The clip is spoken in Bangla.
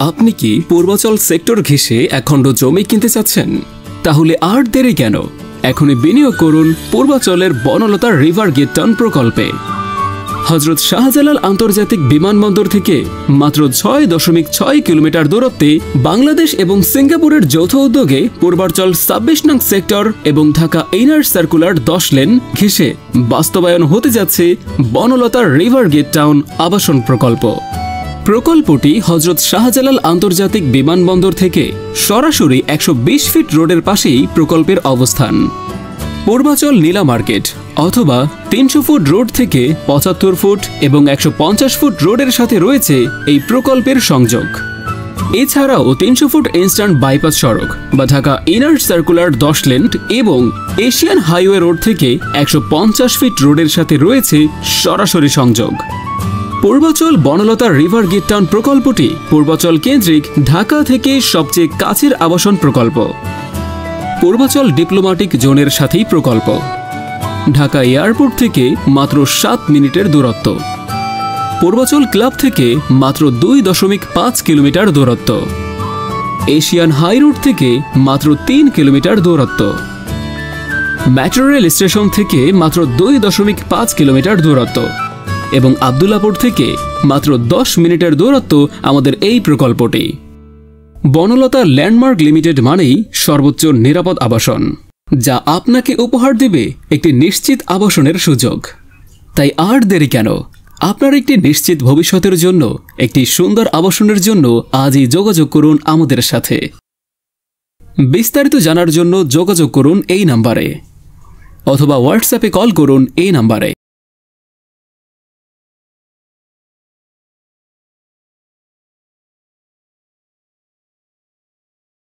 আপনি কি পূর্বাচল সেক্টর ঘেঁষে একখণ্ড জমি কিনতে চাচ্ছেন? তাহলে আর দেরি কেন? এখনই বিনিয়োগ করুন পূর্বাচলের বনলতা রিভার গেট টাউন প্রকল্পে। হযরত শাহজালাল আন্তর্জাতিক বিমানবন্দর থেকে মাত্র ৬.৬ কিলোমিটার দূরত্বে বাংলাদেশ এবং সিঙ্গাপুরের যৌথ উদ্যোগে পূর্বাচল ২৬ নং সেক্টর এবং ঢাকা ইনার সার্কুলার ১০ লেন ঘেঁষে বাস্তবায়ন হতে যাচ্ছে বনলতা রিভার গেট টাউন আবাসন প্রকল্প। প্রকল্পটি হযরত শাহজালাল আন্তর্জাতিক বিমানবন্দর থেকে সরাসরি ১২০ ফিট রোডের পাশেই প্রকল্পের অবস্থান। পূর্বাচল নীলা মার্কেট অথবা ৩০০ ফুট রোড থেকে ৭৫ ফুট এবং ১৫০ ফুট রোডের সাথে রয়েছে এই প্রকল্পের সংযোগ। এছাড়াও ৩০০ ফুট ইনস্ট্যান্ট বাইপাস সড়ক বা ঢাকা ইনার সার্কুলার ১০ লেন এবং এশিয়ান হাইওয়ে রোড থেকে ১৫০ ফিট রোডের সাথে রয়েছে সরাসরি সংযোগ। Purbachal Banalata river gate town প্রকল্পটি পূর্বাচল কেন্দ্রিক ঢাকা থেকে সবচেয়ে কাছের আবাসন প্রকল্প। পূর্বাচল ডিপ্লোম্যাটিক জোনের সাথেই প্রকল্প। ঢাকা এয়ারপোর্ট থেকে মাত্র ৭ মিনিটের দূরত্ব। পূর্বাচল ক্লাব থেকে মাত্র ২.৫ কিলোমিটার দূরত্ব। এশিয়ান হাই রোড থেকে মাত্র ৩ কিলোমিটার দূরত্ব। মেট্রো রেল স্টেশন থেকে মাত্র ২.৫ কিলোমিটার দূরত্ব এবং আব্দুল্লাপুর থেকে মাত্র ১০ মিনিটের দূরত্ব আমাদের এই প্রকল্পটি। বনলতা ল্যান্ডমার্ক লিমিটেড মানেই সর্বোচ্চ নিরাপদ আবাসন, যা আপনাকে উপহার দেবে একটি নিশ্চিত আবাসনের সুযোগ। তাই আর দেরি কেন? আপনার একটি নিশ্চিত ভবিষ্যতের জন্য একটি সুন্দর আবাসনের জন্য আজই যোগাযোগ করুন আমাদের সাথে। বিস্তারিত জানার জন্য যোগাযোগ করুন এই নাম্বারে অথবা হোয়াটসঅ্যাপে কল করুন এই নাম্বারে।